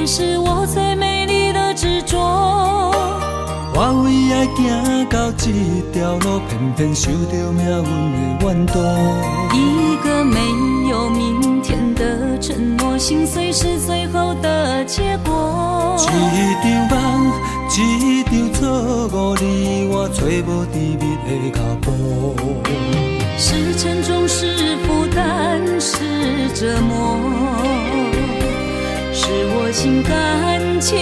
也是我最美丽的执着。我为爱行到这条路，偏偏受到命运的怨妒。一个没有明天的承诺，心碎是最后的结果。一场梦，一场错误，你我找无甜蜜的脚步。是沉重，是负担，是折磨，是我心甘情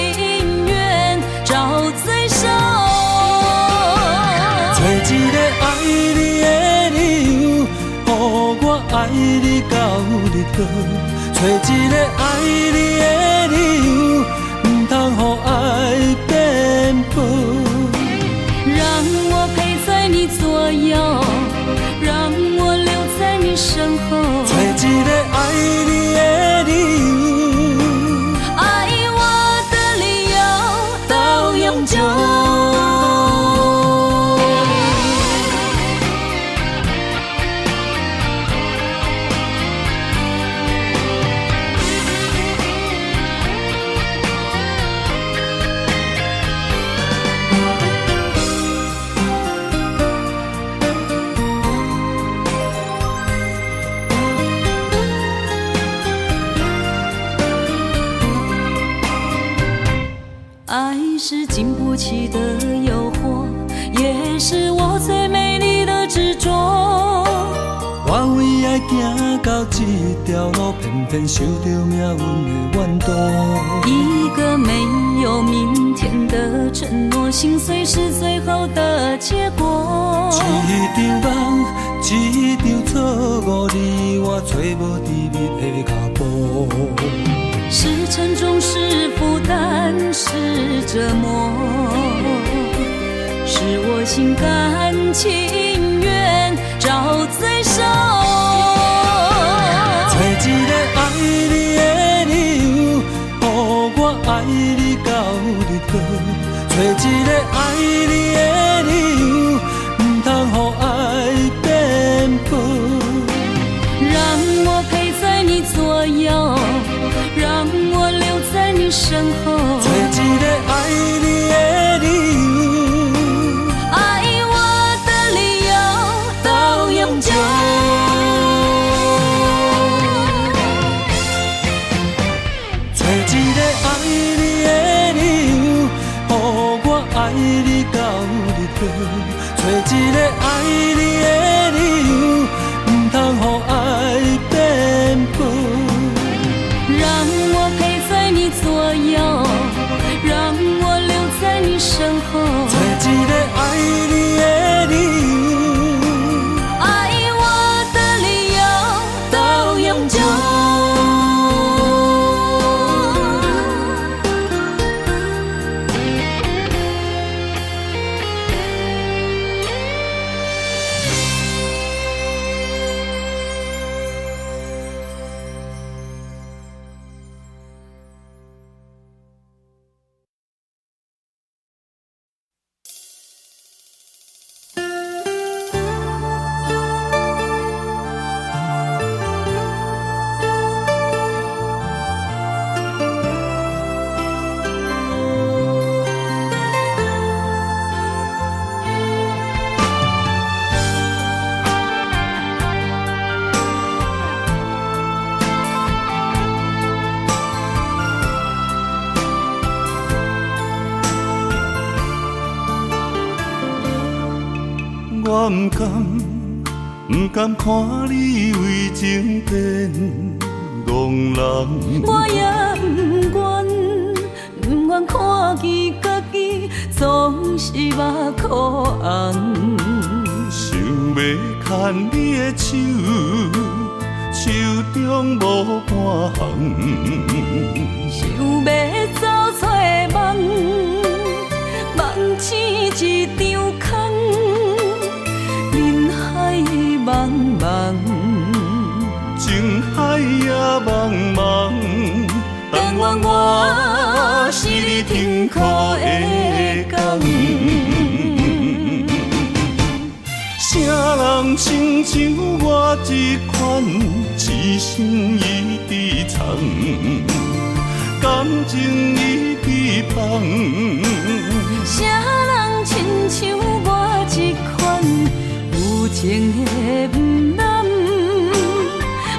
愿找罪受。找一个爱你的理由，予我爱你到日落。找一个爱你的理由，不通予爱变薄。让我陪在你左右，让我留在你身后。找一个爱你的理由，爱我的理由到永久。爱是经不起的诱惑，也是我最美丽的执着。我为爱行到这条路，偏偏受到命运的怨妒。一个没有明天的承诺，心碎是最后的结果。一场梦，一场错误，你我找无甜蜜的脚步。是沉重，是负担，是折磨，是我心甘情愿找罪受。找一个爱你的理由，予我爱你到日落。找一个爱你的理由，不通予爱变薄。让我陪在你左右，让我留在你身后。找一个爱你的理由，爱我的理由到永久。找一个爱你的理由，予我爱你到日落。找一个爱你的理由，不通予爱变薄。让我陪在你左右，让我留在你身后。找一个爱你的理由，爱我的理由到永久。我不甘看你为情变憨人。我也不愿看见家己总是目眶红。想要牵你的手，手中无半项。想要走出梦，梦醒一场空。人海茫茫，情海也茫茫，但愿我是你停靠的港。啥人亲像我这款痴心已伫藏，甲感情已被放。啥人亲像我这款有情的不男，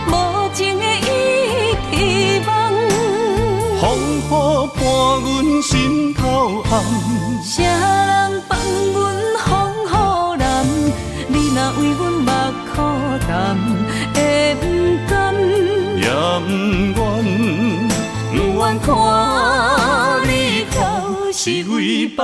无情的伊希望。风雨伴阮心头暗，啥人放阮风雨男？你若为阮目苦淡，会不甘？也不愿，不愿看你哭是为别人。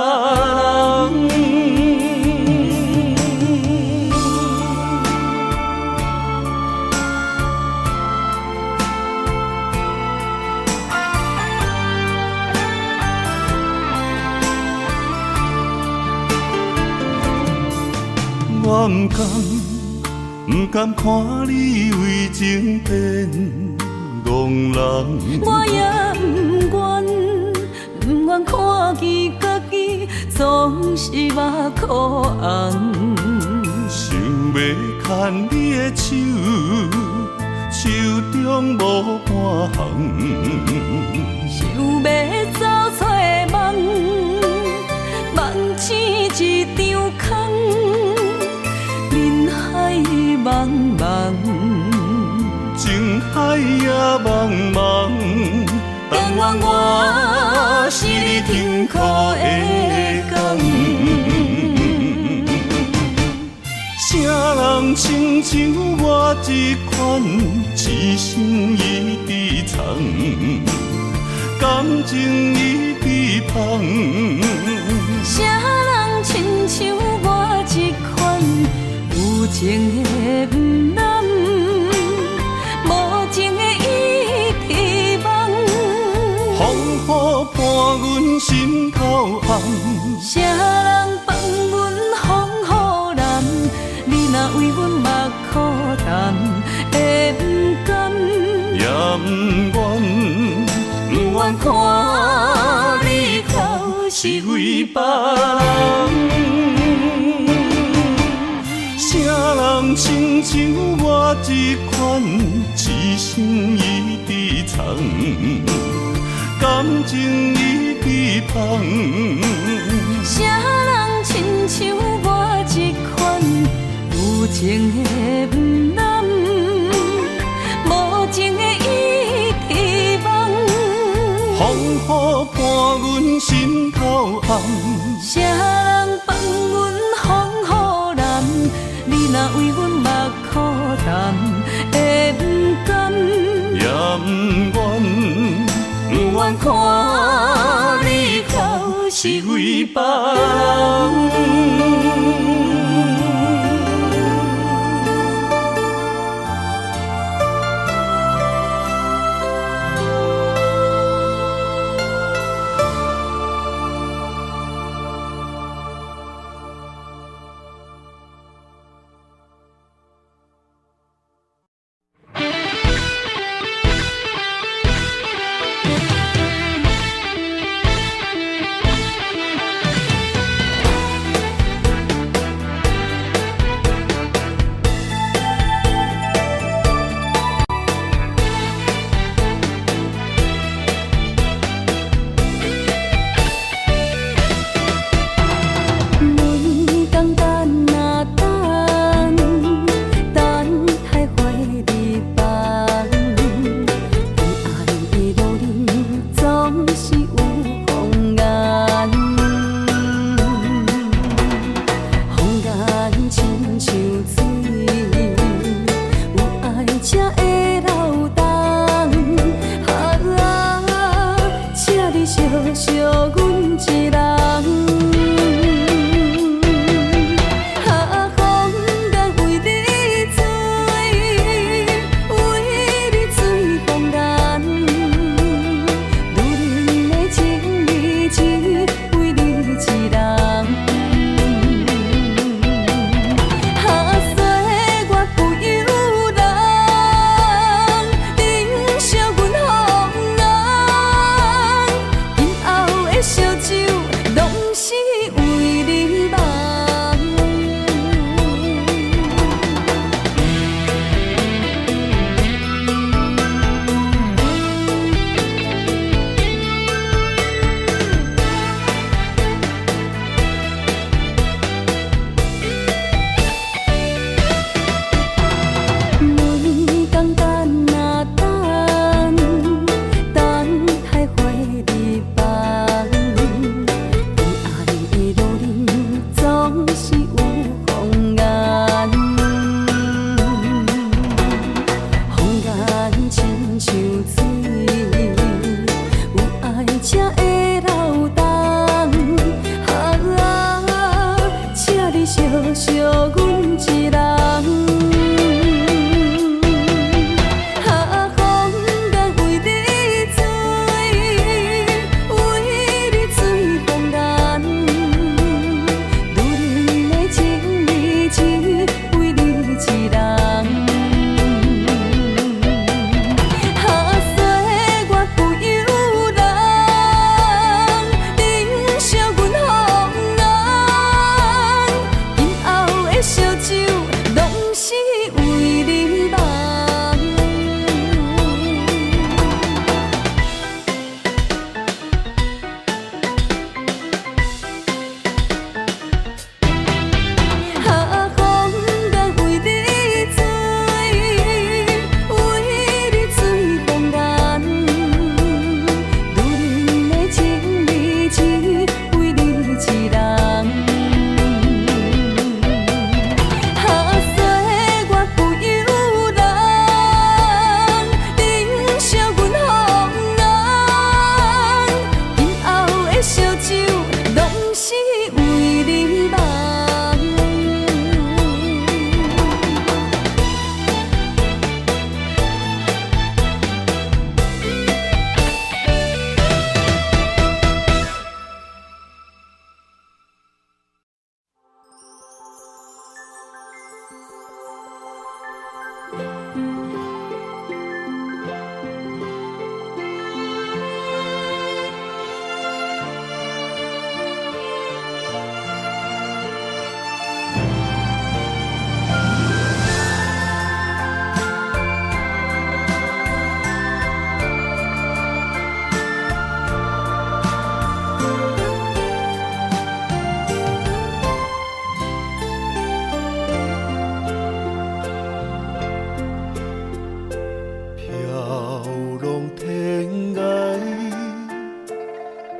我不甘看你为情变憨人，我也不愿看见家己总是目眶红。想要牵你的手，手中无半项，想要走出梦，梦醒一场空。人海茫茫，情海也茫茫，但愿我是你痛苦的港。啥人亲像我这款痴心已被藏，感情已被放。啥人亲像我这款有情的不男，无情的伊希望。风雨伴阮心头暗，啥人放阮风雨男？你若为阮目苦淡，会不甘？也不愿，不愿看你哭是为别人。啥人亲像我这款痴心已被藏，感情已被放。啥人亲像我这款有情的不男，无情的伊希望。风雨伴阮心头暗，啥人放阮风雨男？你若为阮目苦淡，会不甘？也不愿，不愿看你哭是为别人。想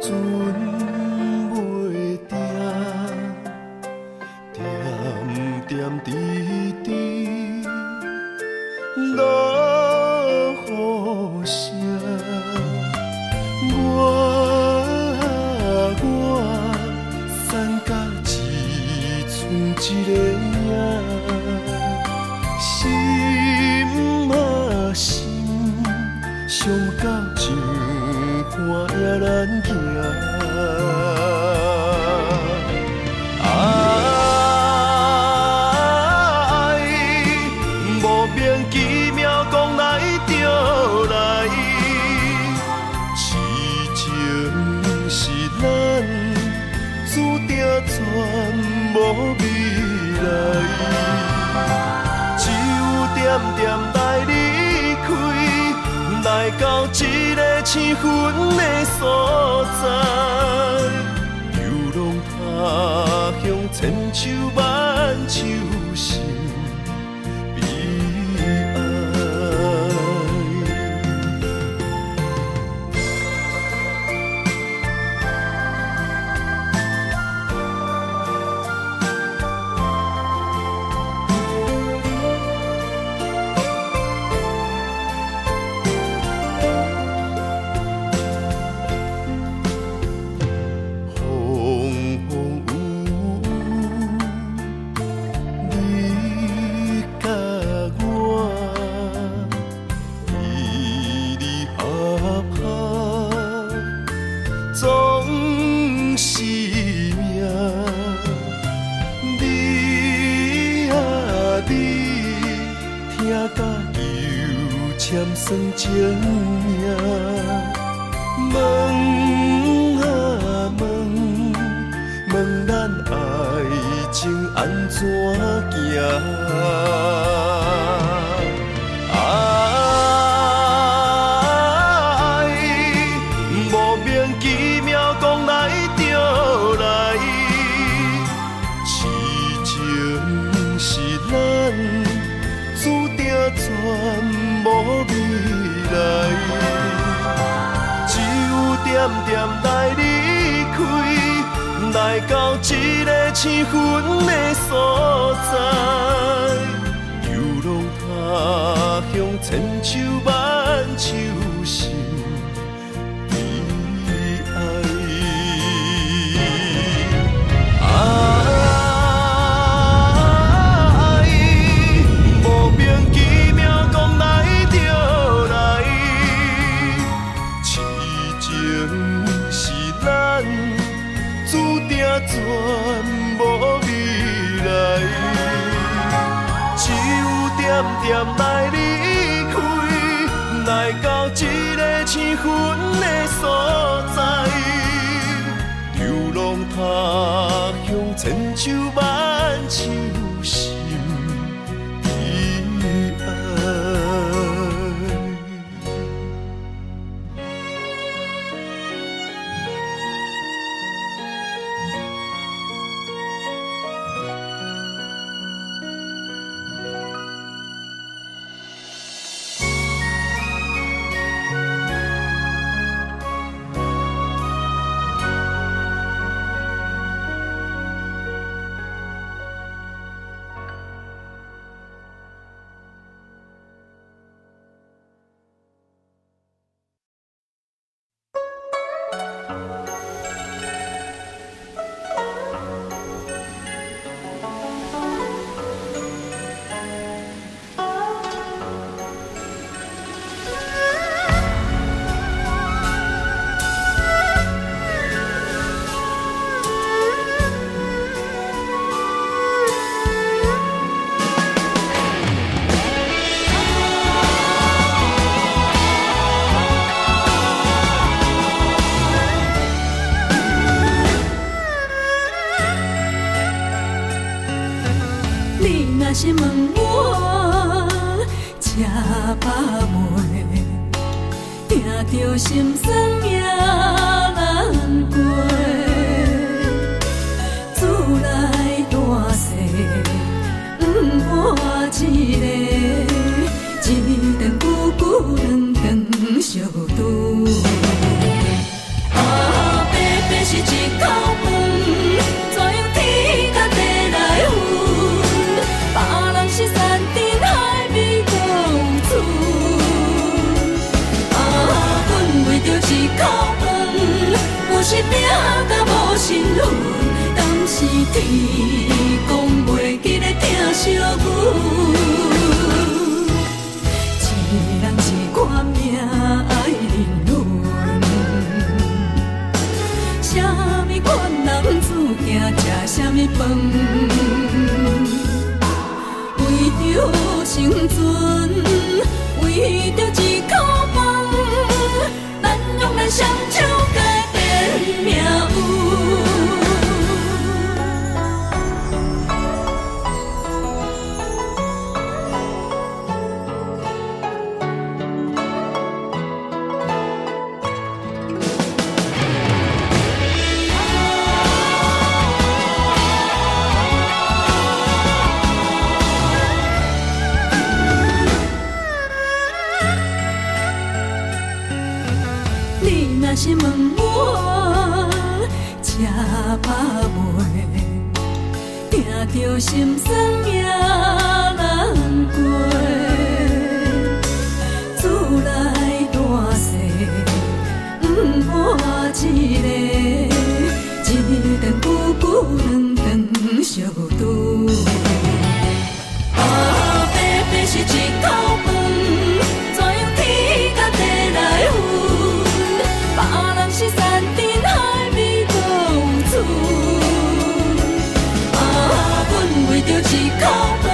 船袂定，点点滴滴落雨声。我散甲只剩一个影，心啊心，伤到像半夜难行。爱无名其妙讲来就来，痴情是咱注定全无未来，只有点点来离开，来到一个青云的所在，游浪他乡千秋万秋心悲哀。总是命，你啊你，听甲又签算情命，问啊问，问咱爱情安怎行？全无未来，只有点点来离开，来到一个青云的所在，游浪他乡千秋万秋心悲哀。全无未来，只有点点来离开，来到一个青云的所在，流浪他乡千秋万秋心悲哀。若是问我吃饱未，听着心酸也难过。厝内大细，换一个，一顿久久两顿相拄。有时拼甲无身份，敢是天公袂记咧疼惜阮？一人一款命爱人伦，啥物款男子行食啥物饭？为着生存，为着一口饭，咱用咱双手改变命运。若是问我吃饱未，听着心酸也难过。厝内大细不换一个，一顿久久两顿相拄。白白是一口饭，怎样天甲地来分？别人是山珍海味都有厝，阮为着一口饭，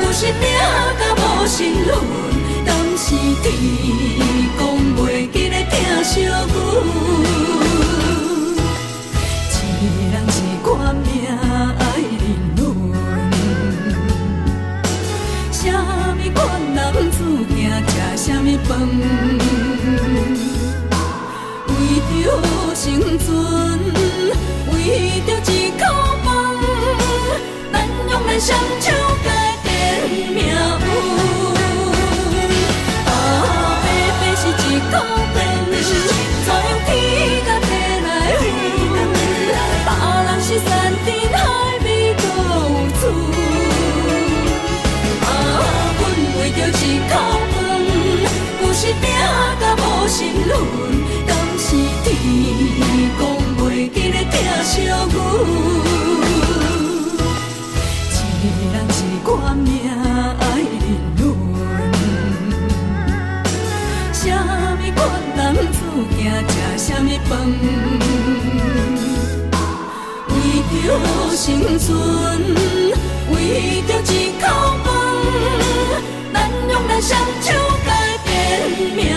有时拼甲无身份，敢是天公袂记咧疼惜阮？一人一款命爱人伦，啥物款男子行食啥物饭？为着生存，为着一口饭，咱用咱双手改变命运。白白是一口饭，怎样天甲地来分？别人是山珍海味都有厝，阮为着一口饭，有时拼甲无身份。是天公袂记咧疼惜阮，一人一款命爱人伦，啥物款男子行食啥物饭？为着生存，为着一口饭，咱用咱双手改变命运。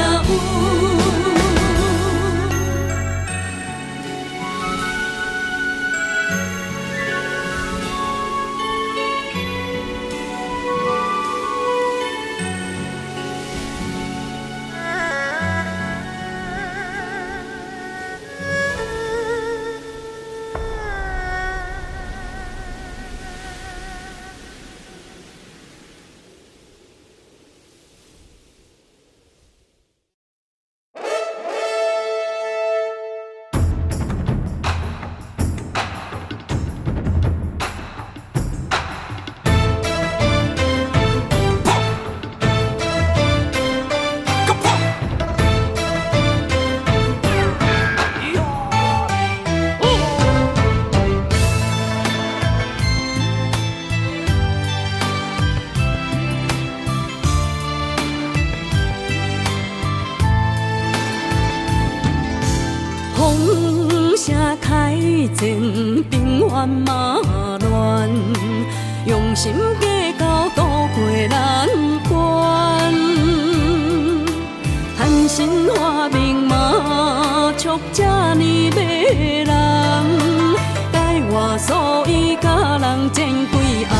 前兵荒马乱，用心计较渡过难关。贪心花明马，促这呢迷人，改我所以甲人争几暗。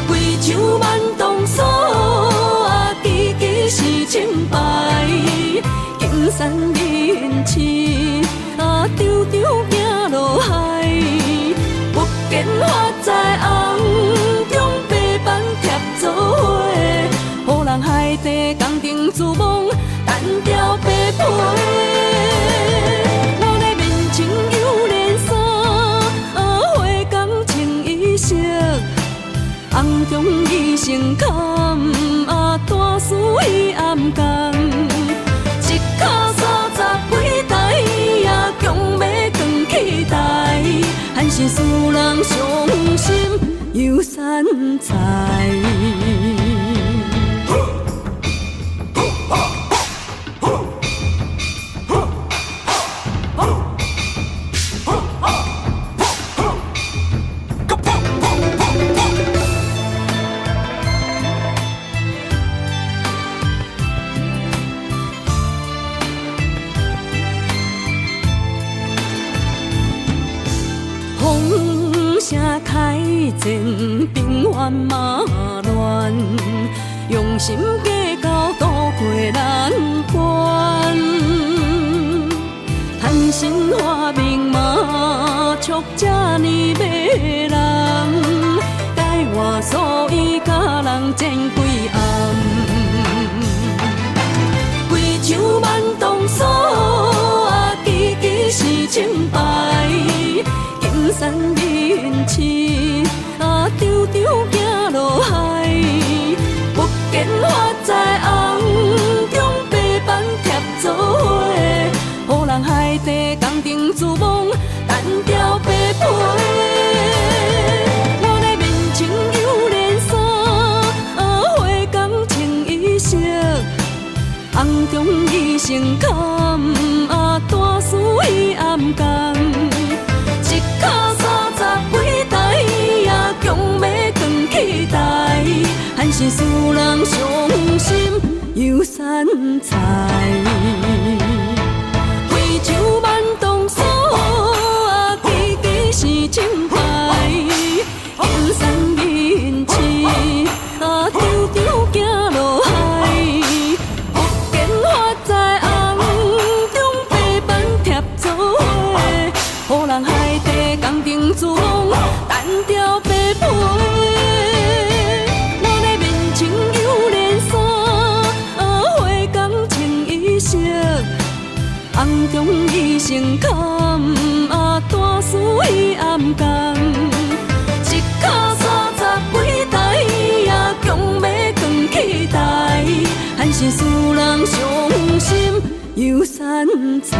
规场万动所，支支是清白，金山人痴。丢丢行落海，目见发在红中白板贴做伙，予人海底工程自忘，单调白皮。老在面前有连衫，花工穿衣裳，红中伊成坎，大师伊暗工，一脚所在。是使人伤心又散财。风声开前，兵荒马乱，用心计较渡过难关。贪心花名马促这呢迷人，改换所以甲人争几暗。贵州万东锁啊，支支是清白。金山人市啊，张张行落海，不见发在红中白板贴做伙，予人海底工程自忙，单调白皮。我的面前有连衫啊，花工穿衣裳，红中伊成坎啊，大事伊暗干。一脚30几台呀，强要扛起台，还是使人伤心又散财。贵州万东锁啊，支支是清白。金山人市啊，张张行落海，福建发在红中白板贴做伙，予人海底工程自忙，单调白皮。我的面前有连衫啊，花工穿衣裳，红中伊成坎啊，大事伊暗干。一脚30几台呀，强要扛起台，还是使人伤心又散财。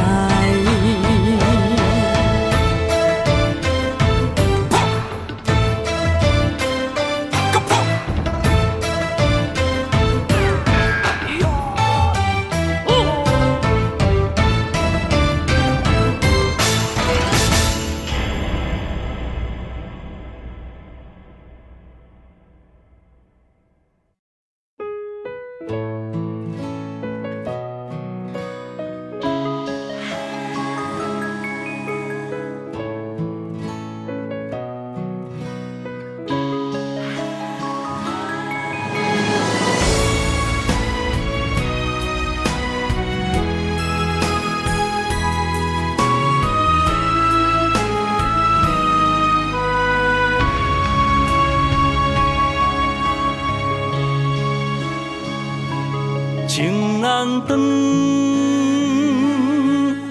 情难断，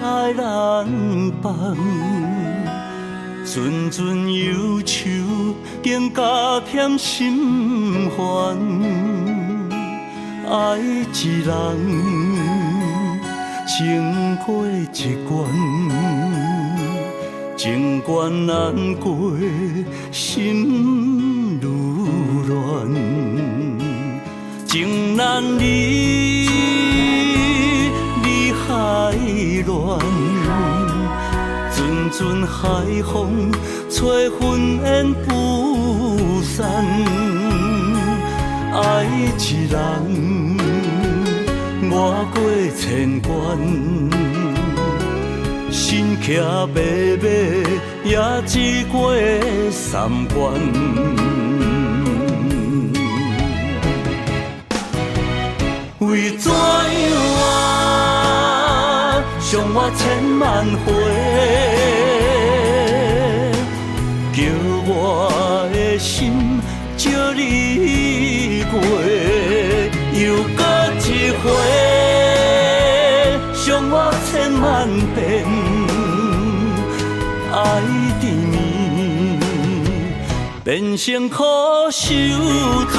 爱难放，阵阵忧愁更加添心烦。爱一人，情过一关，情关难过，心愈乱。情难离，离海乱，阵阵海风吹云烟不散。爱一人，越过千关，心骑马马也只过三关。为怎样啊，伤我千万回，叫我的心借你过，又搁一回，伤我千万遍，爱缠绵，变成苦受罪。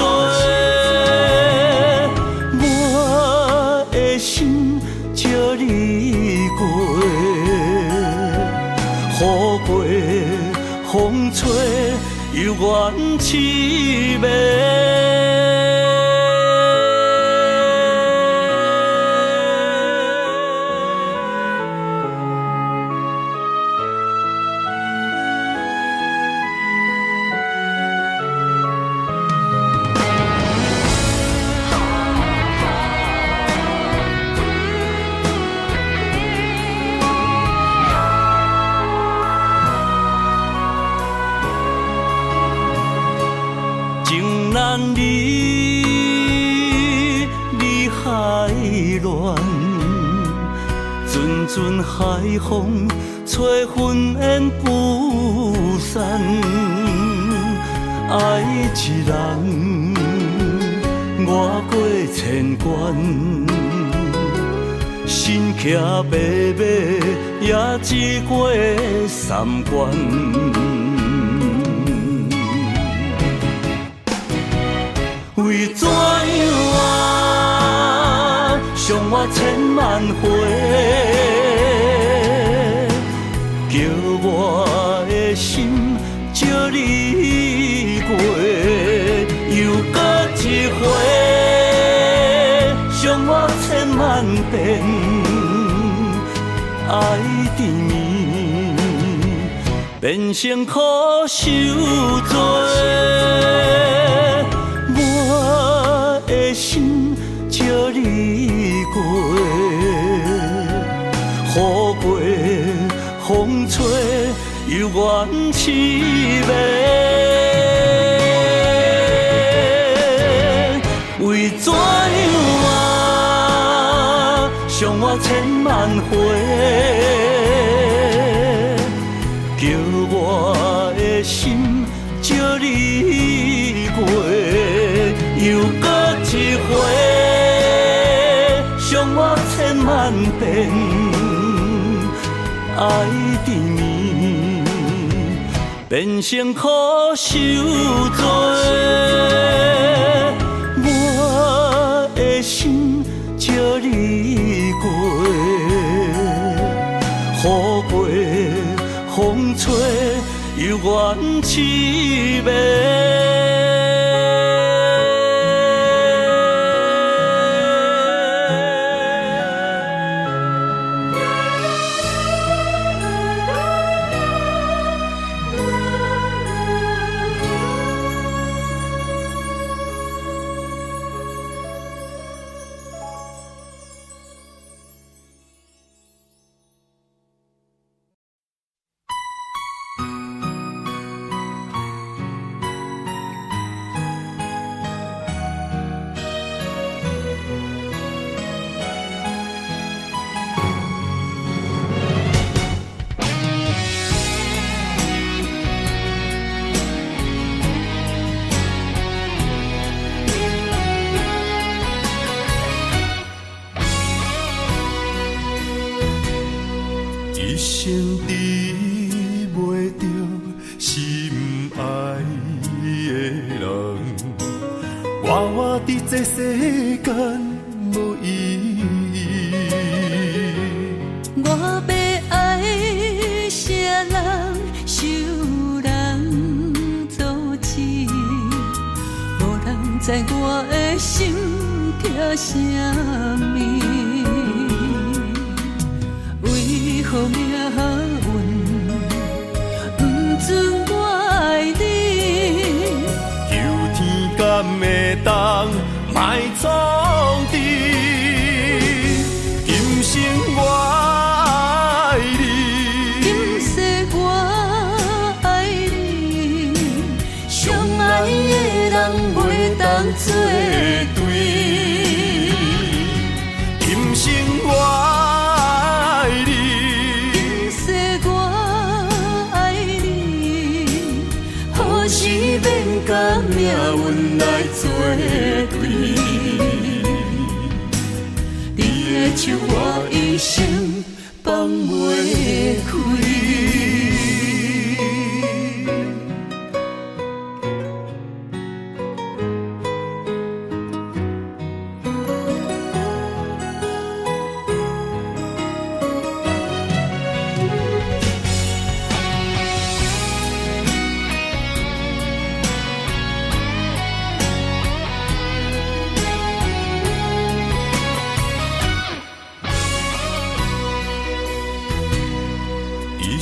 我的心借你过，雨过，雨风吹犹原凄美。情难离，离海乱，阵阵海风吹魂烟不散。爱一人，越过千关，身骑白马，也只过三关。为怎样啊，伤我千万回，叫我的心借你过，又搁一回，伤我千万遍，爱缠绵，变成苦受罪。我的心借你过，雨过风吹犹原凄美。为怎样啊，伤我千万回，叫我的心借你过。又搁一回，伤我千万遍，爱缠绵，变成苦受罪。我的心借你过，雨过风吹犹原凄美。一生治袂着心爱的人，活我伫这世间无意义。我要爱啥人，受人阻止，无人知我的心痛啥物。为何命运不准我爱你？求天敢会当莫创治，今生我爱你，今世我爱你，相爱的人袂当作对。今生我免甲命运来作对，你的手我一生放袂开。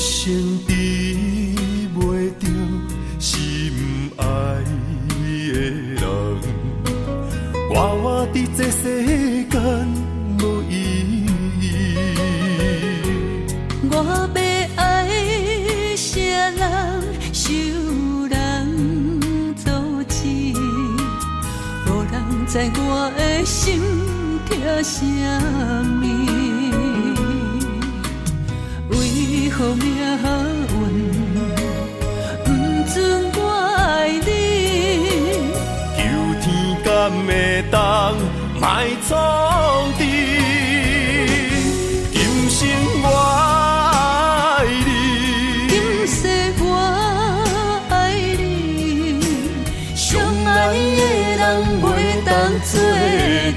生治袂着心爱的人，活活伫这世间无意义。我要爱啥人，受人阻止，无人知我的心痛啥物。为何命运不准我爱你？求天敢会当莫创治，今生我爱你，今世我爱你，相爱的人袂当作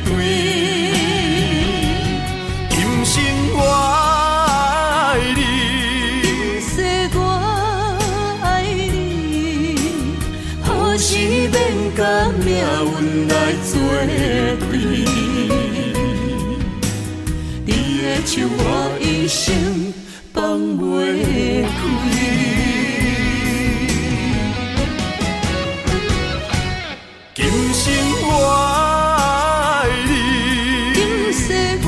对。今生我是免甲命运来作对，你的手我一生放袂开。今生我爱你，今世我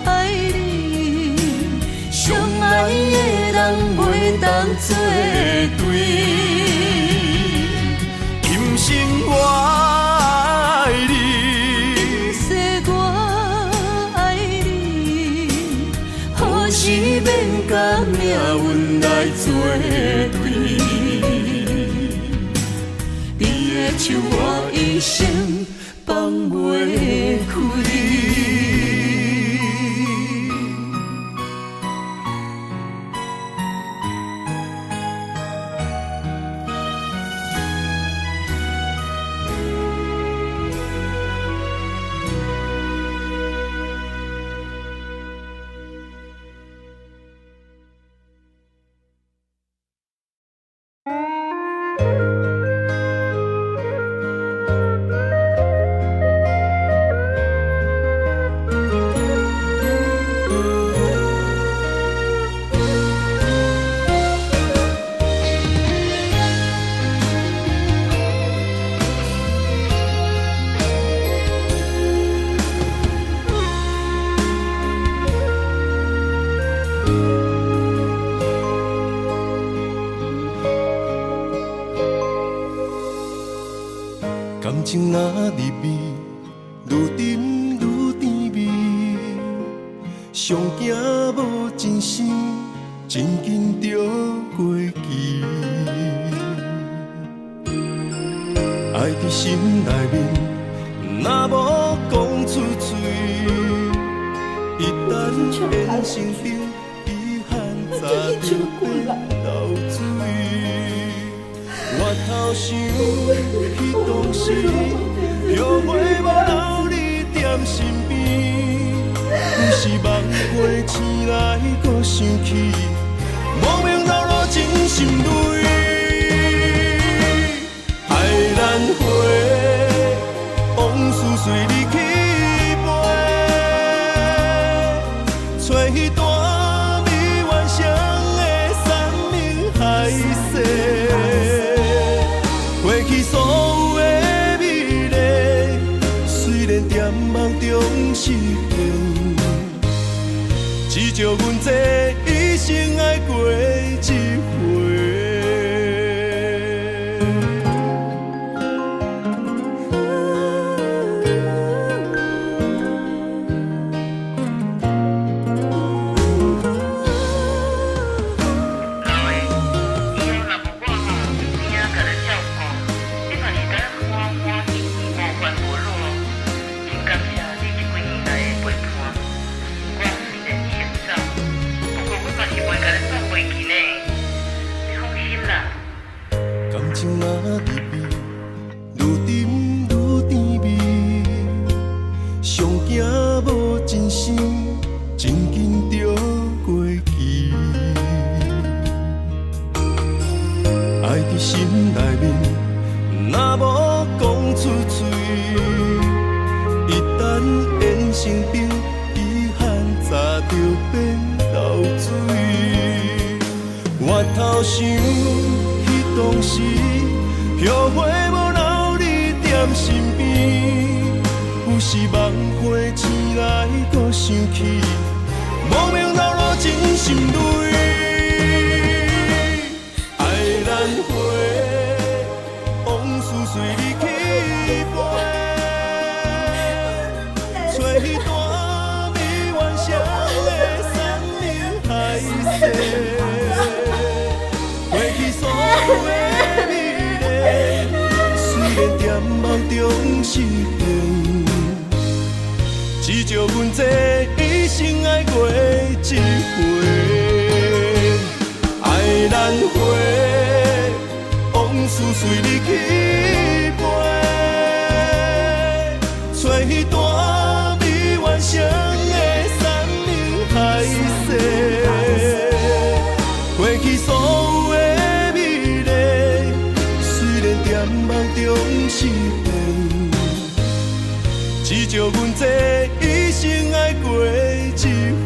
爱你，相爱的人袂当作对。今生我爱你，今世我爱你，何时免甲命运来作对？你的手我一生放袂开。感情若入味，愈沉愈甜蜜，上惊无真心，真紧就过期。爱伫心内面，若无讲出嘴，一旦变成冰，遗憾早就变流水。我头想去当时，后悔无留你踮身边，有时梦过醒来，搁想起，莫名流露真心泪。爱难回，往事随你去飞，找彼段美幻想的山明海誓。过去所有的美丽，虽然在梦中实现，只叫阮这一生爱过一回。情若入味，愈沉愈甜蜜，上惊无真心，真紧就过期。爱伫心内面，若无讲出嘴，一旦变成冰，遗憾早就变流水。头想，彼当时后悔无留你踮身边，有时梦回醒来搁想起，无名流露真心泪。爱难回，往事随你去飞，找彼段美幻想的山明海誓。过去所有的美丽，虽然在梦中实现，只叫阮这一生爱过一回。爱难回，往事随你去飞，找彼段美幻想的山明海誓。过去所有的美丽，虽然在梦中实现，只叫阮这一生爱过一回。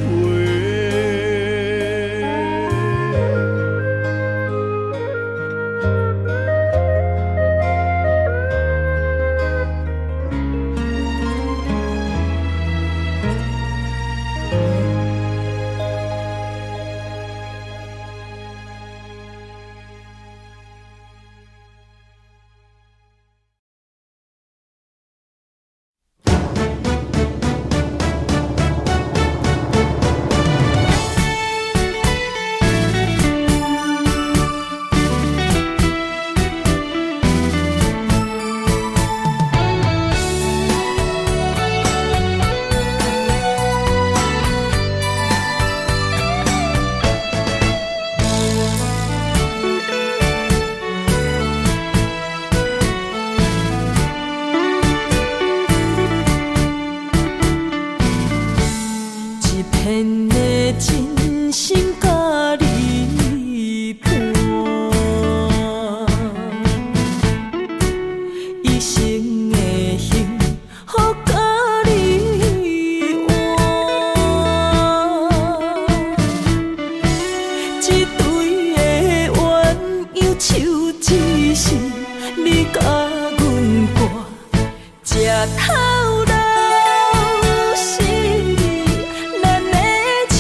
头路是咱的手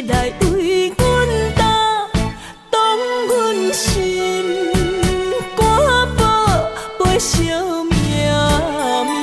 来为阮担，当阮心肝宝袂惜命命。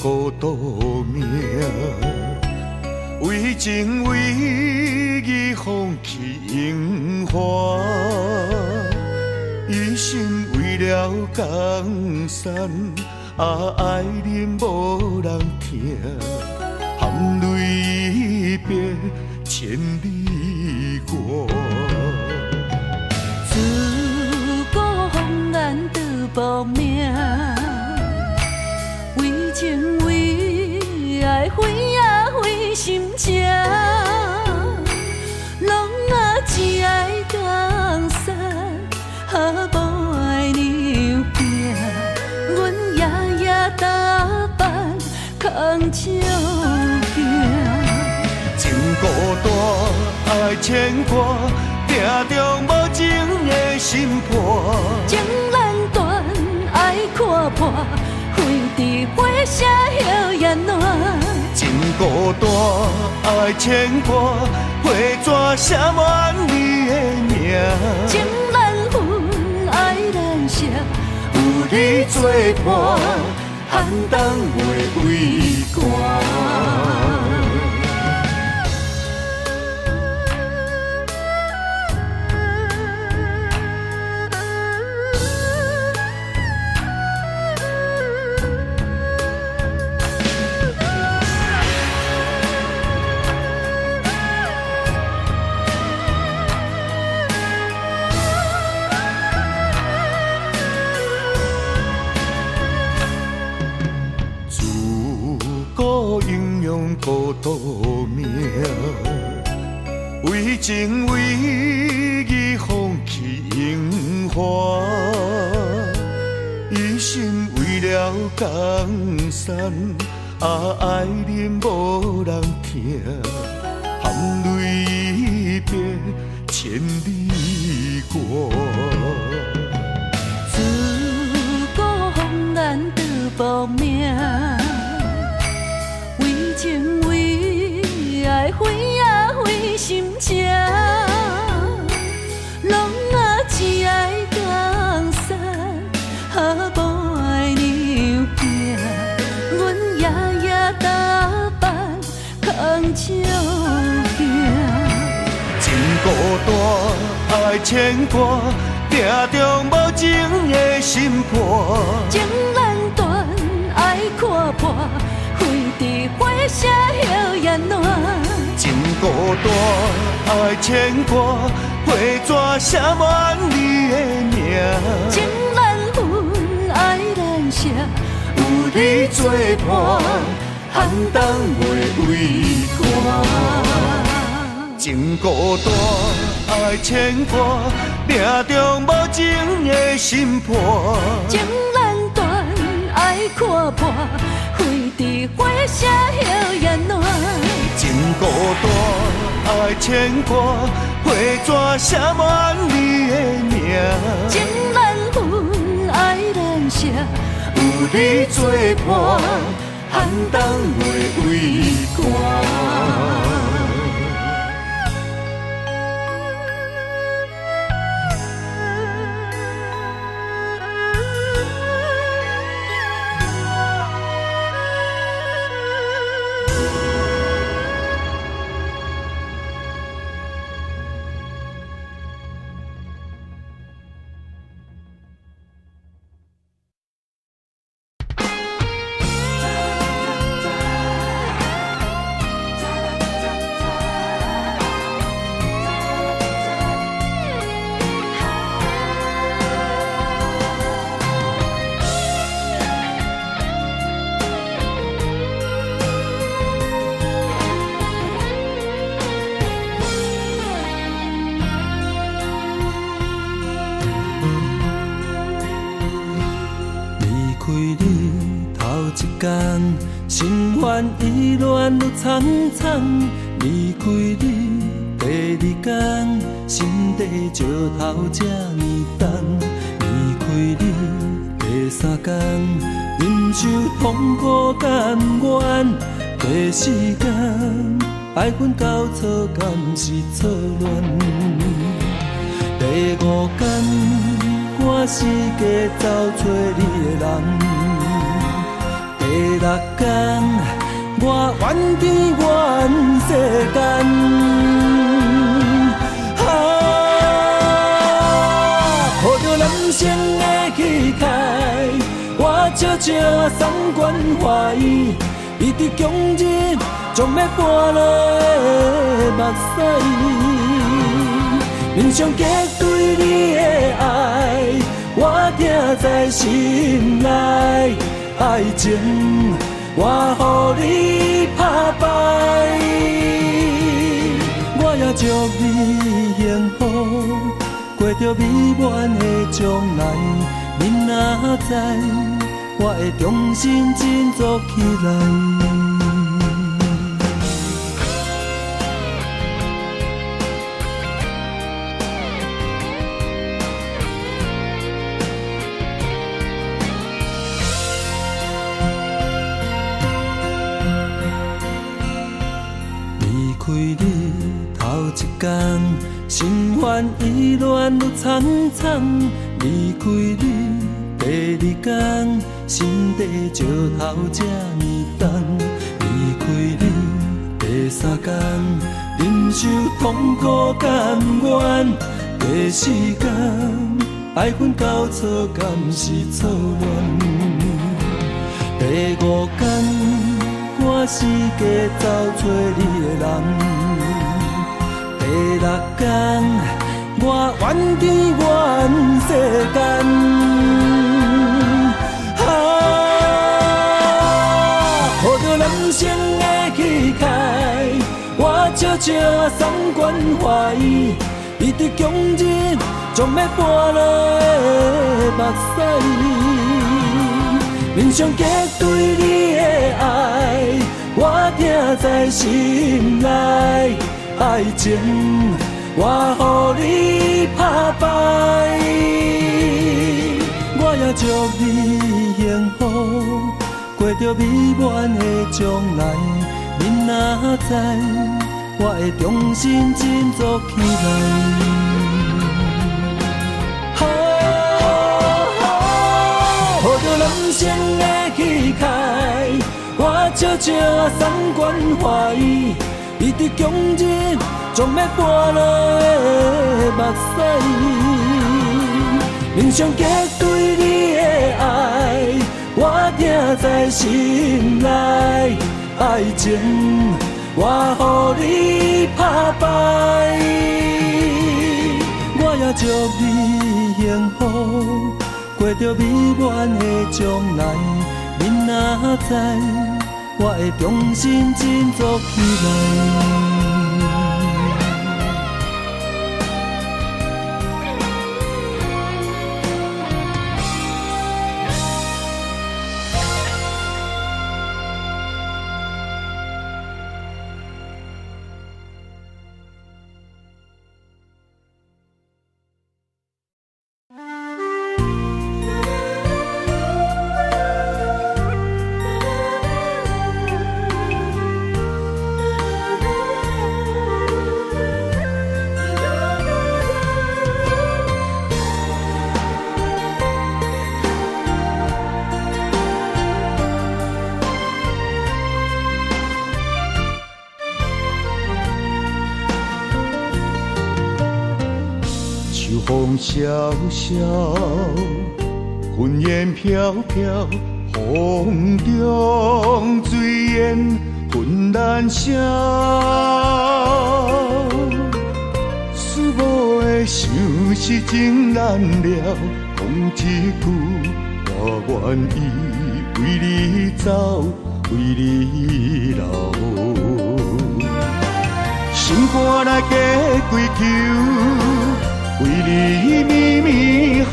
孤独命，为情为义放弃荣华，一心为了江山，爱人无人听，含泪一别千里外。自古红颜得报名。为情为爱，为啊为心情，拢啊只爱江山，无爱娘拼。阮夜夜打扮，扛照镜。情孤单，爱牵挂，定中无情的心破。情难断，爱看破。飞伫火车摇雁暖，情孤单，爱牵挂，花纸写满你的名。情难分，爱难舍，有你作伴，寒冬袂畏寒。孤独命，为情为义放弃荣华，一心为了江山，爱人无人听，含泪一别千里外。自古红颜得报名。为情为爱，为啊为心情，拢啊只爱江山，无爱娘拼。阮夜夜打扮，扛照镜。情孤单，爱牵挂，定中无情的心破。情难断，爱看破。飞伫火车摇雁暖，情孤单，爱牵挂，花纸写满你的名。情难分，爱难舍，有你作伴，寒冬袂畏寒。情孤单，爱牵挂，命中无情的心破。情难断，爱看破。飞伫火车摇雁暖，情孤单，爱牵挂，花纸写满你的名。情难分，爱难舍，有你作伴，寒冬袂畏寒。心烦意乱愈苍苍，离开你第二天，心地石头这呢重。离开你第三天，忍受痛苦甘愿。第四天，爱恨交错，敢是错乱？第五天，我是假走找你的人。第六天，我怨天怨世间，抱着男生的气概，我悄悄送关怀，伊伫强日将要搬落目屎，面上结对你的爱，我听在心内。爱情，我予你打败，我也祝你幸福，过着美满的将来。你若知，我会重新振作起来。离开你头一天，心烦意乱愈苍苍。离开你第二天，心地石头这呢重。离开你第三天，忍受痛苦甘愿。第四天，爱恨交错，敢是错乱？第五天。我是假走找你的人，第六天，我怨天怨世间，抱着男生的气概，我悄悄送关怀，伊伫强日将要搬落目屎。面上结对你的爱，我听在心内。爱情，我予你打败，我也祝你幸福，过着美满的将来。你若知，我会重新振作起来。男生的气概，我悄悄送关怀，伊伫强日将要搬落目屎。面上结对你的爱，我听在心内。爱情，我予你打败，我也祝你幸福。过着美满的将来，你若知，我会重新振作起来。风萧萧，云烟飘飘，风中水烟纷然声。思无的想是情难了，讲一句，我愿意为你走，为你留。心肝来加归求，为你绵绵好，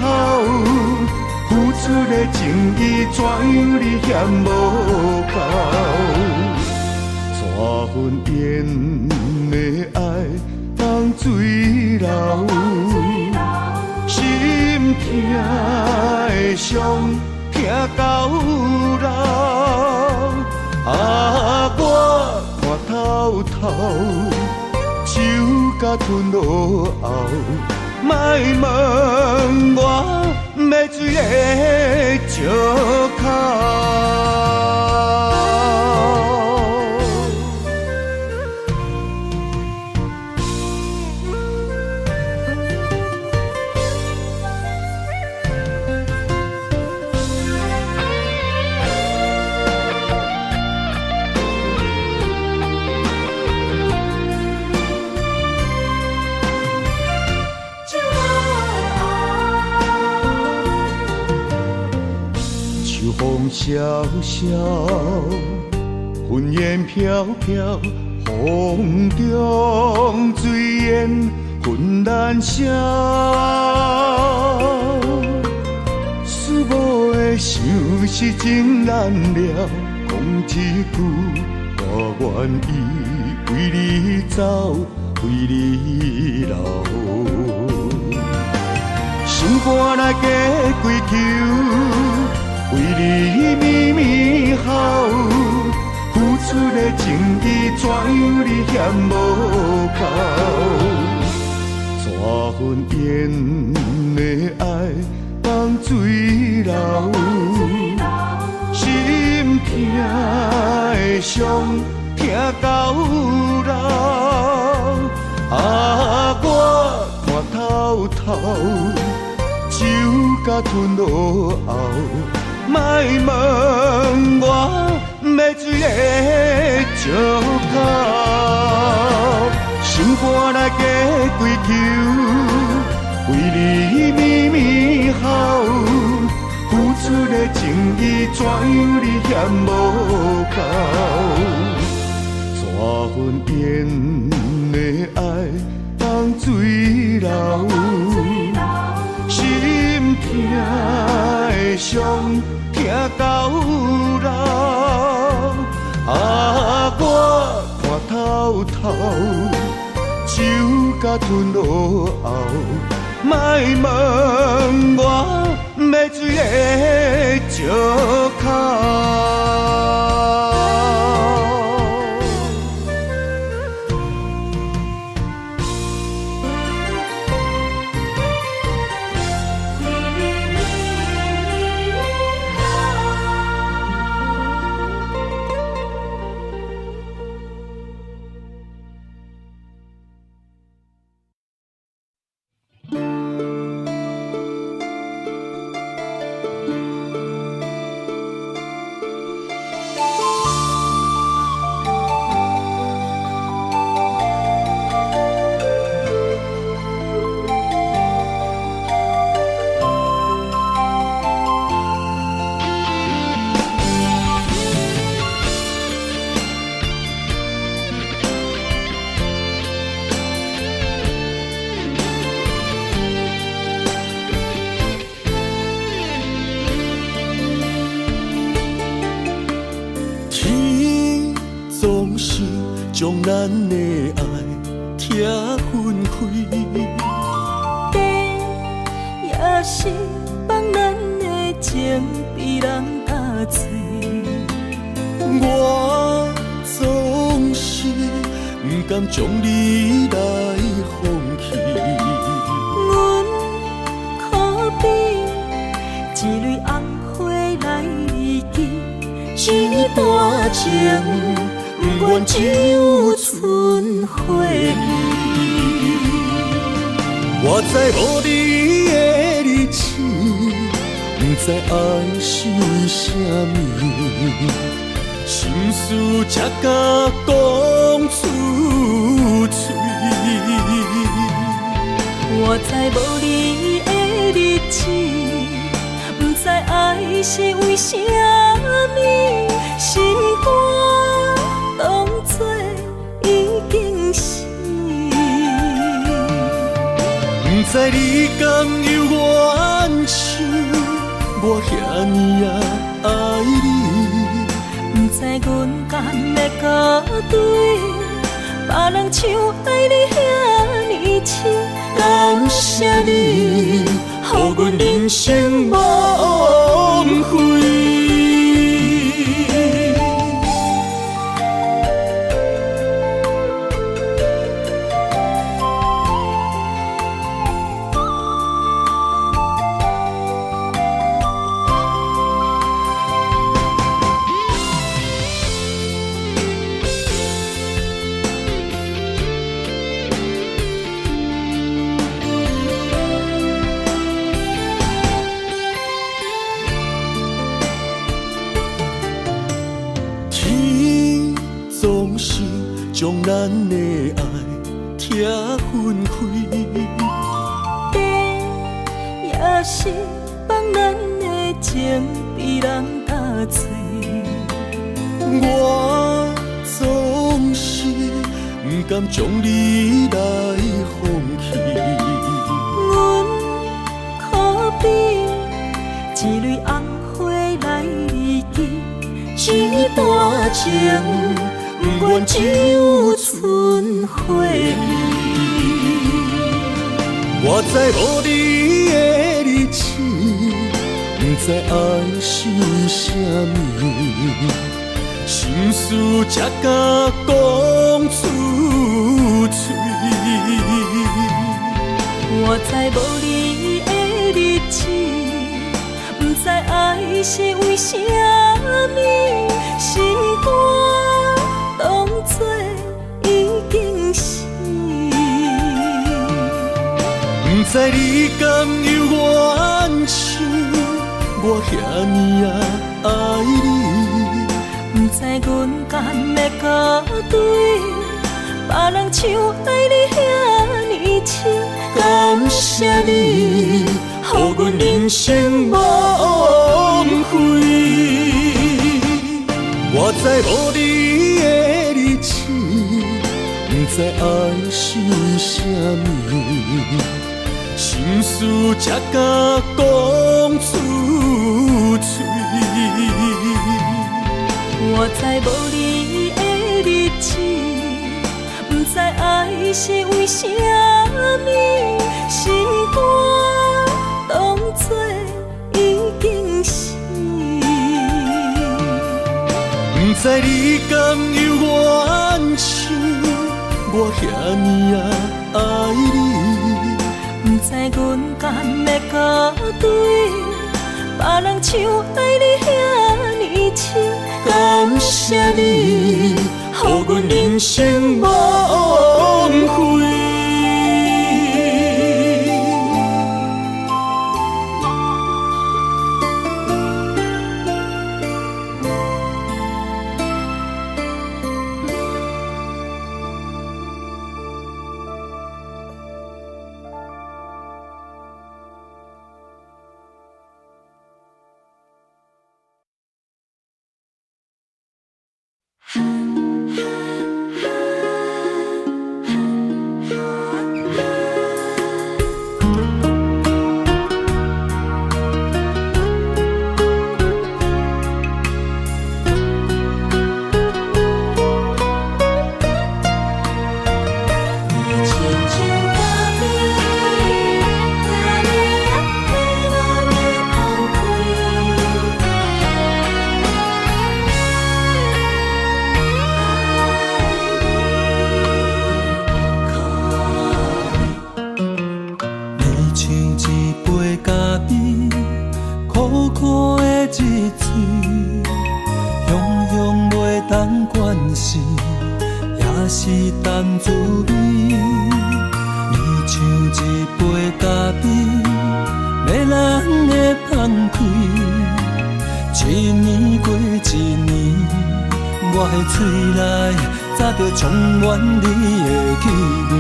付出的情意怎样你嫌无够？怎份缘的爱放水流，心痛的伤痛到老。我看透透。手甲吞落后，莫问我要水的石口。风萧萧，云烟飘飘，风中水烟纷然声。思无的想是情难了，讲一句，我愿意为你走，为你留。心肝来加归求。为你绵绵好，付出的情意怎样你嫌无够？怎份缘的爱放水流，心痛的伤痛到老。我看透透，手甲吞落后。莫问我要水的石口，心肝来加归求，为你绵绵好，付出的情意怎样你嫌无够？怎份缘的爱放水流，心痛的伤。痛到老，我看透透，手甲吞落后，莫问我要水的石口。将咱的爱拆分开，地也是放咱的情被人打碎。我总是不甘将你来放弃，阮可比一蕊红花来记，一段情。不愿只有剩花儿，我知无你的日子，不知爱是为什么，心事才敢讲出嘴。我知无你的日子，不知爱是为什么，心肝当作已经死。不知你敢犹原像我遐尼啊爱你，不知阮敢要甲对别人像爱你遐尼深。感谢你，予阮人生梦回。将咱的爱拆分开，地也是放咱的情被人打碎。我总是不甘将你来放弃，阮可比一蕊红花来离去，一段情。不愿只有剩花儿。我知无你的日子，不知爱是为什么，心事才敢讲出嘴。我知无你的日子，不知爱是为什么，心肝当作已经死。不知你敢犹原像我遐尼啊爱你，不知阮敢要甲对别人像爱你遐尼深。感谢你，予阮人生梦回。我知无你的日子，不知爱是为什么，心事才敢讲出嘴。我知无你的日子，不知爱是为什么，心肝当作已经死。不知你敢犹原像我遐尼啊爱你，不知阮敢要甲对别人像爱你遐尼深。感谢你，予阮人生梦回。是淡滋味，年像一杯咖啡，要人的放开。一年过一年，我的嘴内早就充满你的气味。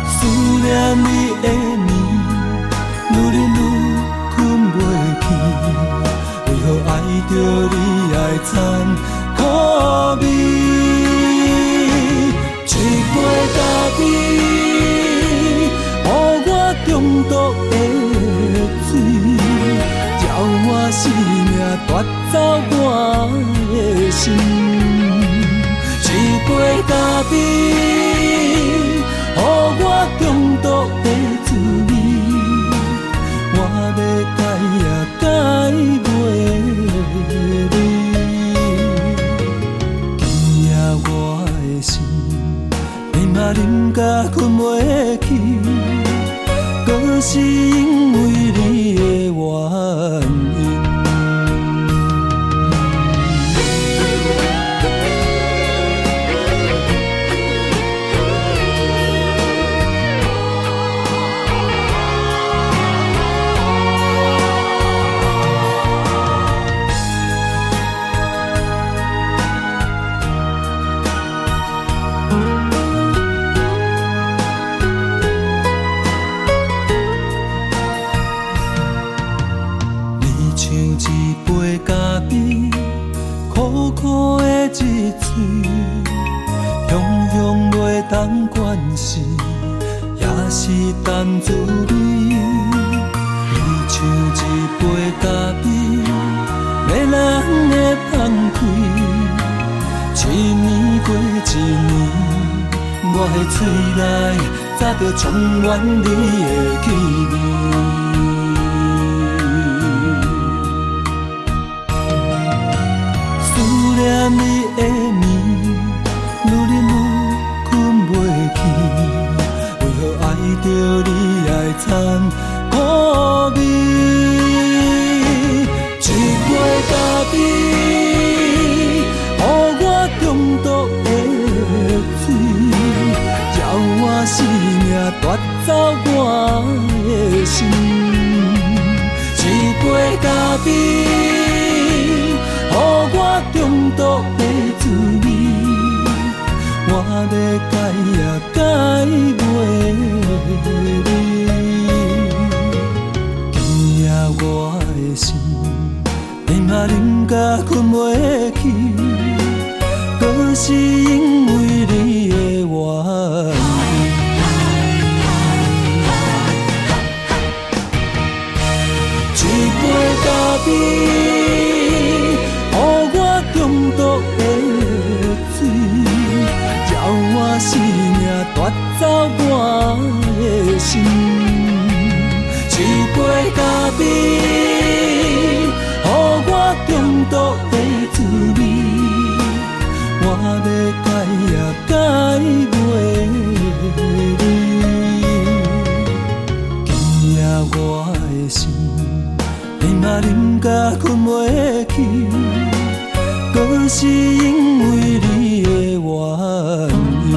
思念你的眠，愈日愈困袂去，为何爱着你爱惨苦味？一杯咖啡，予我中毒的水，叫我生命夺走我的心。一杯咖啡，予我中毒的滋味，我要改也改袂你。今夜我的心，眠嘛啉甲困袂去，搁是因为你的原因。当关系也是淡滋味，你像一杯咖啡，要人的放开。一年过一年，我的嘴内早就充满你的气味。思念你的眠，愈日愈为何爱着你爱惨苦味？一杯咖啡，予我中毒的水，叫我生命夺走我的心。一杯咖啡，予我中毒的滋味，我要改也改袂你。今夜我的心，眠嘛啉甲困袂去，搁是因为你的原因。一杯咖啡，予我中毒的水，我生命夺走我的心。一杯咖啡，予我中毒的滋味，我要改也改袂你。今夜我的心，眠嘛啉甲困袂去，搁是因为你的原因。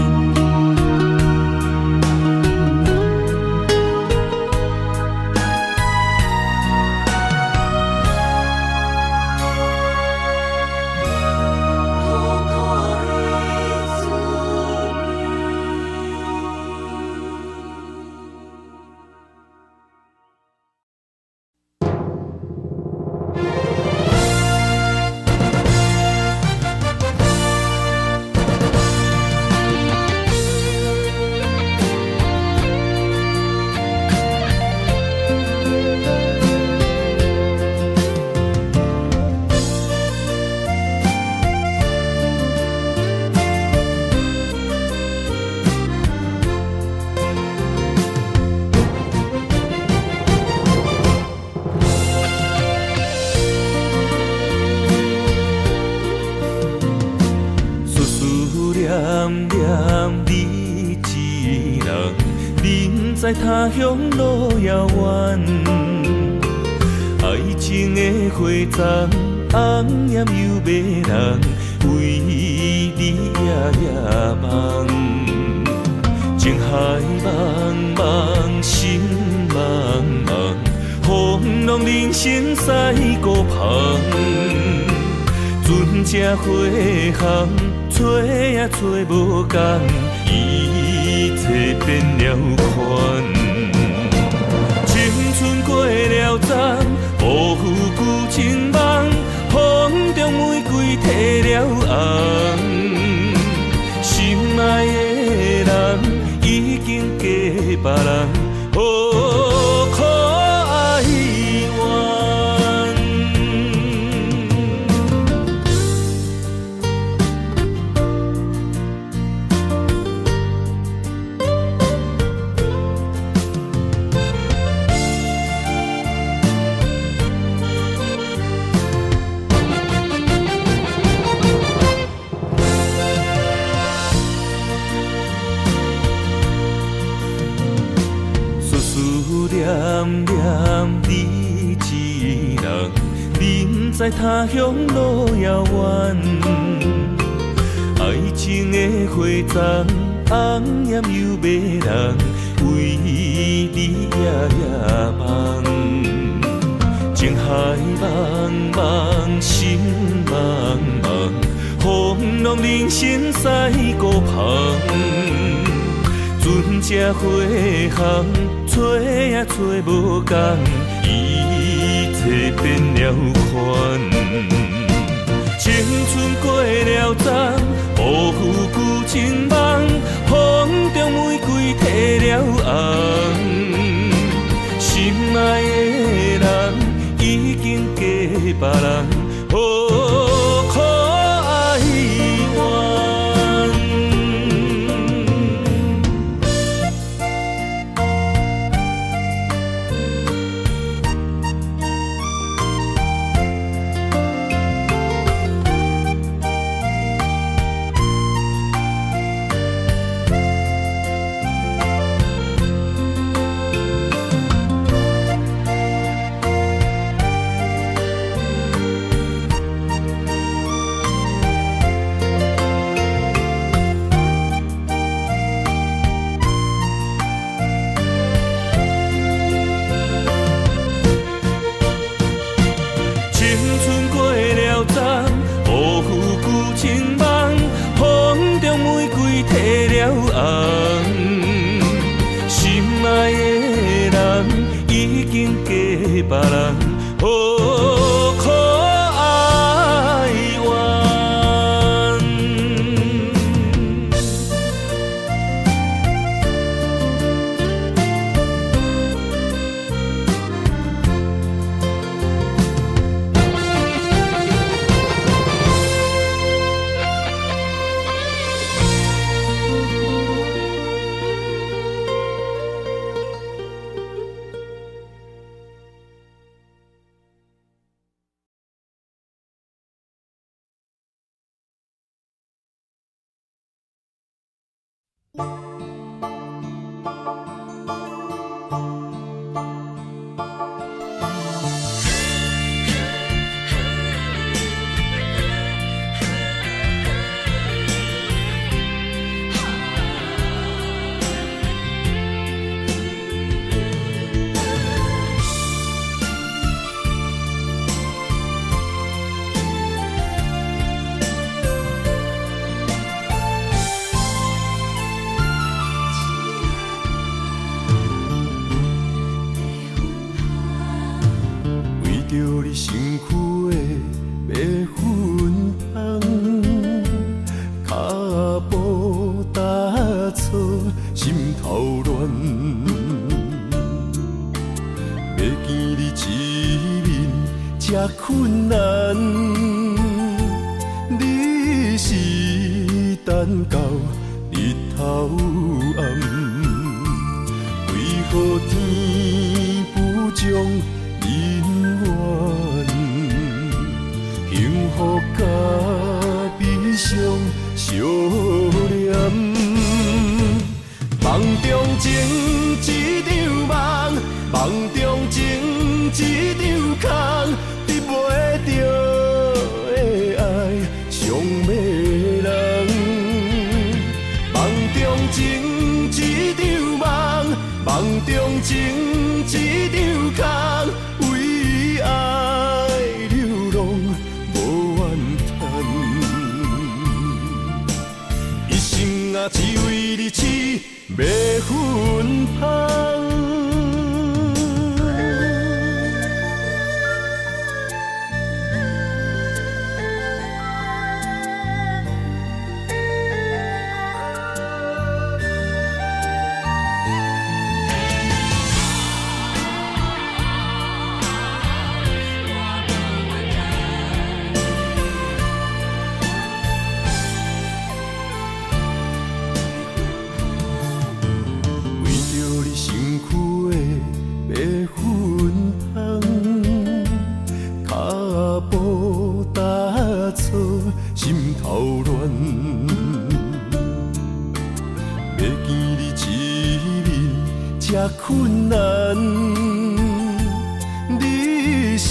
在他乡路遥远，爱情情的花丛，红艳又迷人，为你夜夜梦。情海茫茫，心茫茫，风浪人生驶孤旁。船只花行，找也找无共，一切变了款。青春过了站，无负旧情梦，风中玫瑰褪了红。心爱的人已经嫁别人，哦，可哀怨。念念你一人，人在他乡路遥远。爱情的花丛，红艳又迷人，为你夜夜梦。情海茫茫，心茫茫，风浪人生驶孤旁。船只花行，找也找无共，一切变了款。青春过了站，无负旧情梦，风中玫瑰褪了红。心爱的人已经嫁别人，哦，可哀怨。别人，哦，可哀怨。着你身躯的要分香，脚步踏错，心头乱。要见你一面这困难，你是等到日头暗，为何天不将？人怨，幸福甲悲伤相连。梦中情一场梦，梦中情一场空。步踏错，心头乱。要见你一面这困难，你是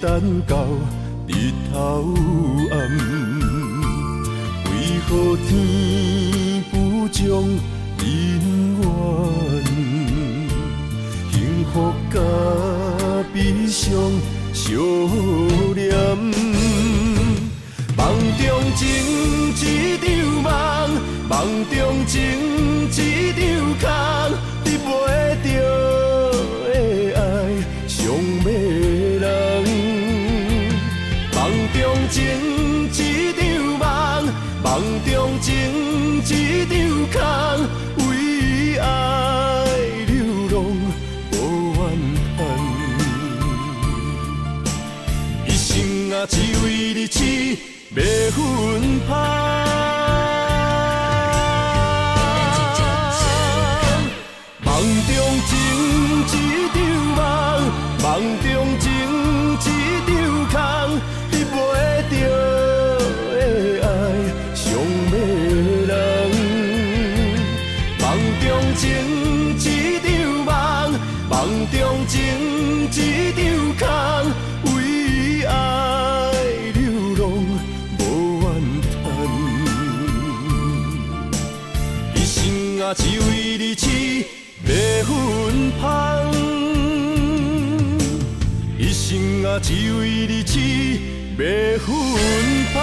等到日头暗，为何天不将人怨？幸福甲悲伤相连，梦中情一场梦，梦中情一场空，你袂着的爱上迷人。梦中情一场梦，梦中情一场空，为爱流浪无怨叹。一生啊，只为你痴，要分芳。梦中情一场梦，梦中情一场空，你袂着的爱上迷人。梦中情一场梦，梦中情一场空，为爱流浪无怨叹。一生啊，只为你痴，要分芳。一生啊，只为你痴，要分芳。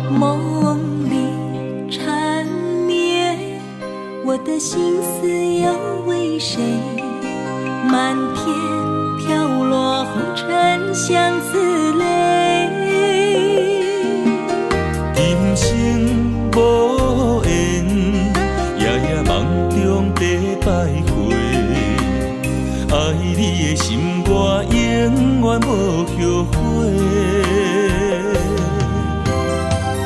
梦里缠绵，我的心思要为谁？漫天飘落红尘相思泪。今生无缘，夜夜梦中在徘徊。爱你的心，我永远无后悔。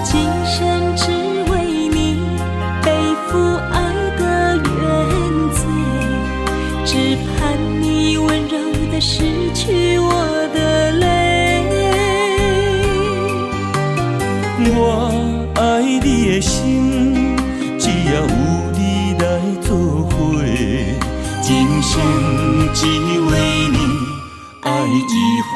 今生只为你背负爱的原罪，只盼你温柔地拭去我的泪。我爱你的心，只要有你来作伙，今生只为你爱一回。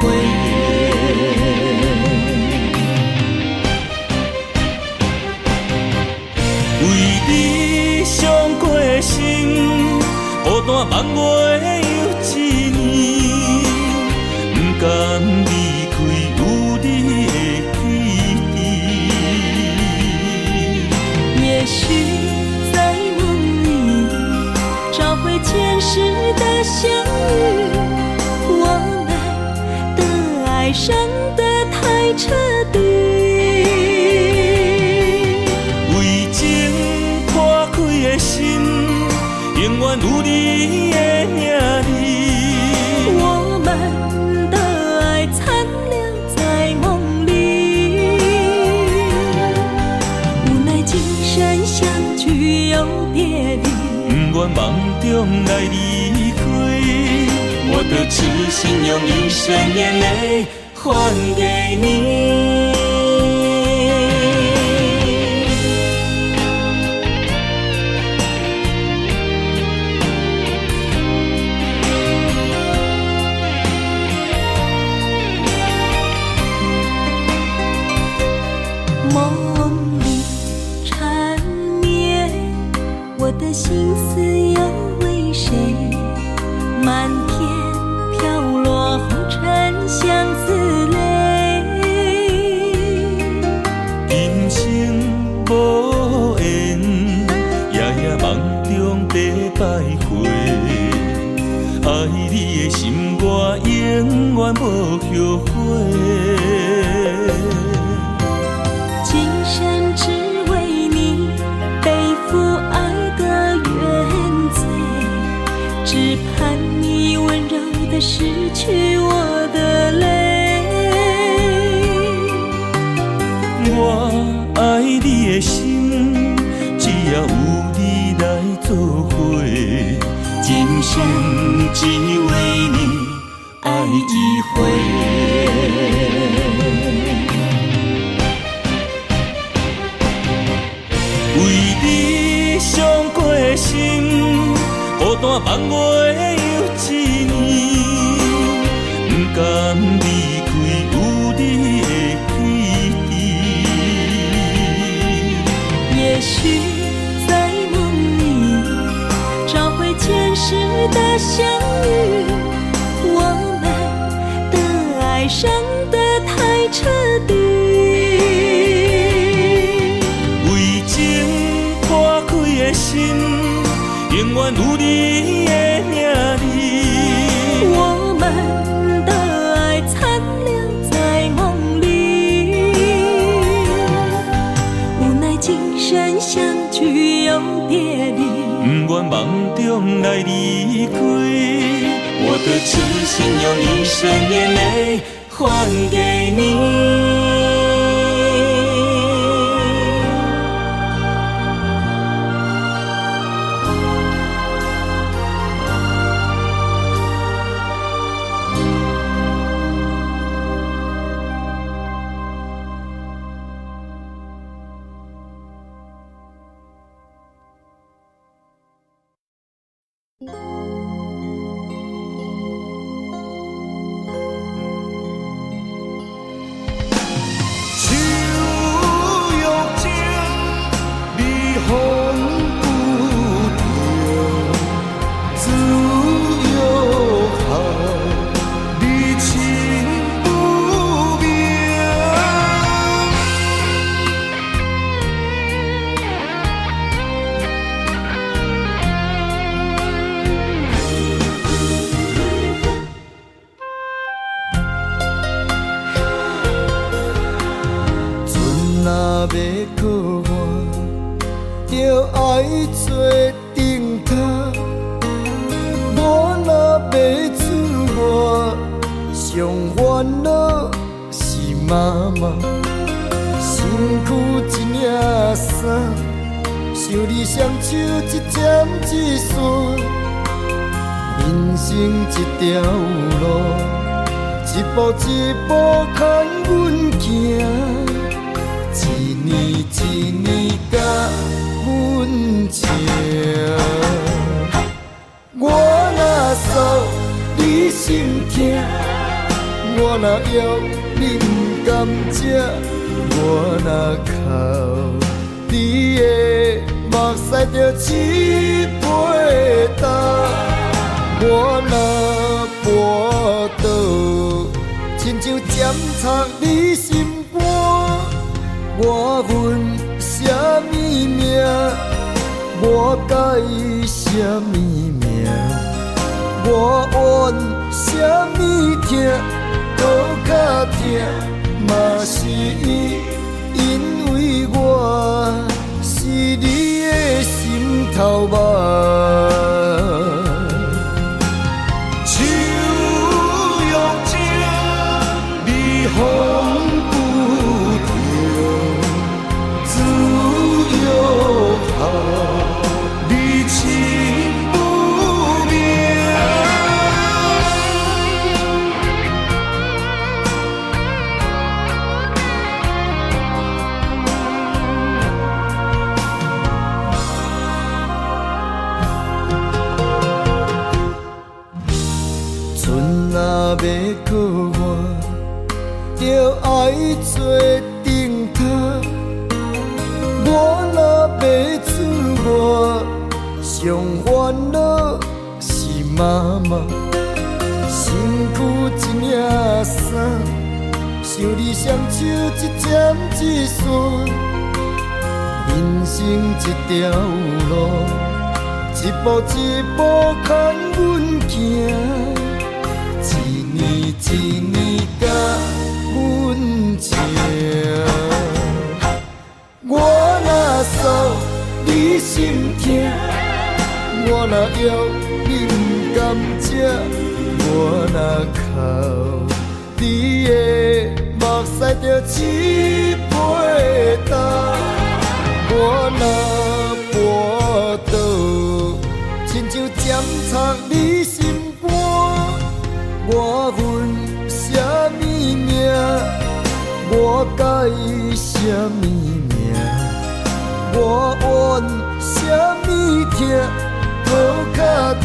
为你伤过心，孤单万月又一年，不甘离开有你的起点。也许在梦里找回前世的相遇，我们的爱伤得太彻底。心永远有你的名字，我们的爱残留在梦里。无奈今生相聚又别离，不愿梦中来离开，我的痴心用一生眼泪还给你。梦里缠绵，我的心思有会。爱你的心，我永远无后悔。今生只为你背负爱的原罪，只盼你温柔地拭去我的泪。我爱你的心，只要有你来作伙，今生只为你爱一回。为你伤过的心，孤单放袂又一年，不甘离开有你的记忆。也许在梦里找回前世的相遇，我们的爱伤得太彻底。为情破开的心，永远有你的名字。我们的爱残留在梦里，无奈今生相聚又别离。不愿梦中来离开，我的痴心用一生眼泪还给你。一条路，一步一步牵阮行，一年一年甲阮情。我若诉你心痛，我若要你不甘食，我若哭你的目屎就一杯干。我若跋倒，亲像尖插你心肝。我恨什么命？我介意什么命？我怨什么痛？好较痛，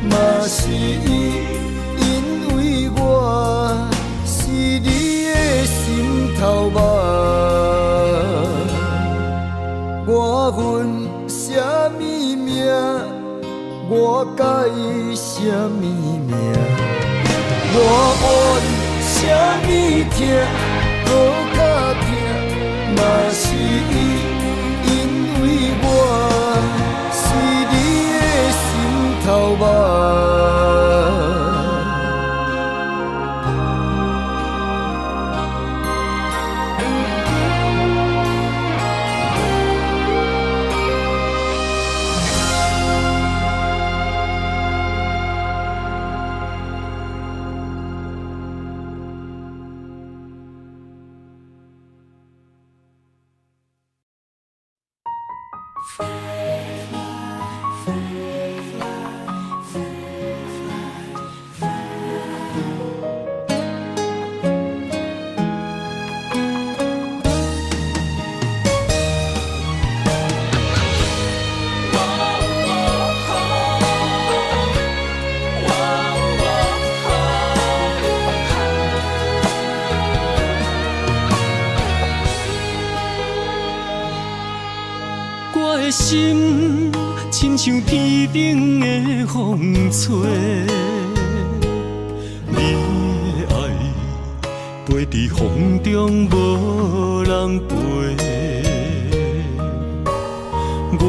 嘛是因为我是你的心头肉。我恨什么命？我介意什么命？我怨什么痛？好较痛，嘛是因为我是你的心头肉。我的心亲像天顶的风吹，你的爱飞伫风中无人陪。我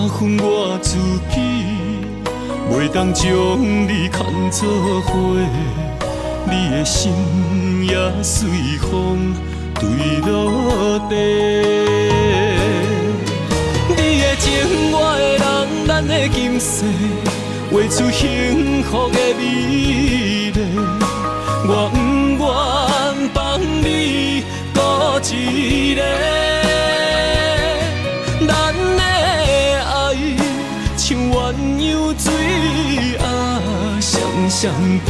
恨我自己，袂当将你牵做伙，你的心也随风坠落地。你的情，我的人，咱的今世，画出幸福的美丽。我不愿放你孤一个，咱的爱像鸳鸯水啊，双双飞，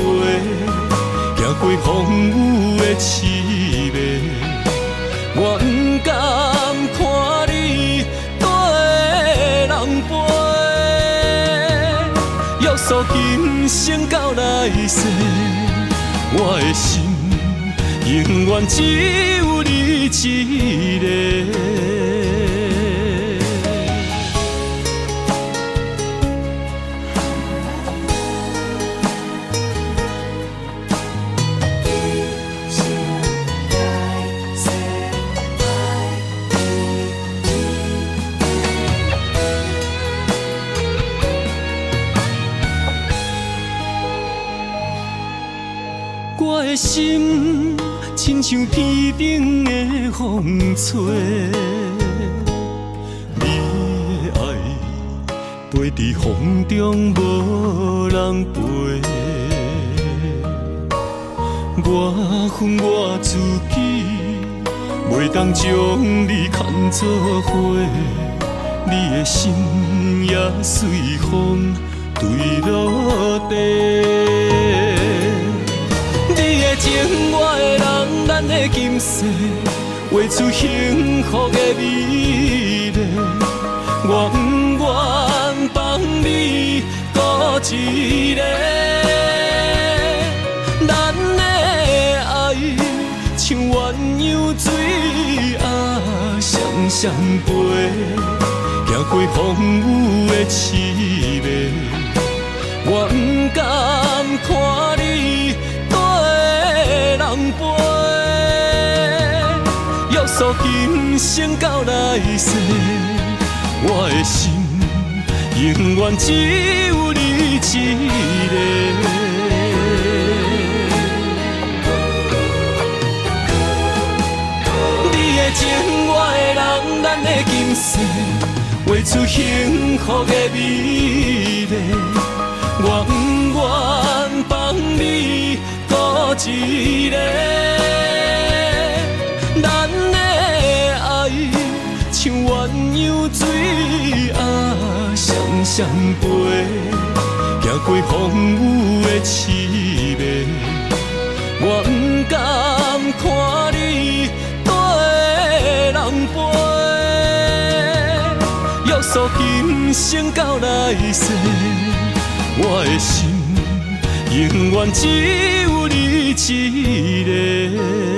行过风雨的刺眉。我不甘看你人陪，约束今生到来世，我的心永远只有你一个。我的心亲像天顶的风吹，你的爱飞伫风中无人陪。我恨我自己，袂当将你牵做伙，你的心也随风坠落地。你的情，我的人，咱的今世，画出幸福的美丽。我不愿放你孤一个，咱的爱像鸳鸯水啊，双双飞，行过风雨的刺眉。我不甘看你人陪，约束今生到来世，我的心永远只有你一个。你的情，我的人，咱的今世，画出幸福的美丽。我不愿放你孤一个，咱的爱像鸳鸯水啊，双双飞，行过风雨的凄迷。我不甘看你跟人陪，约束今生到来世。我的心永远只有你一个。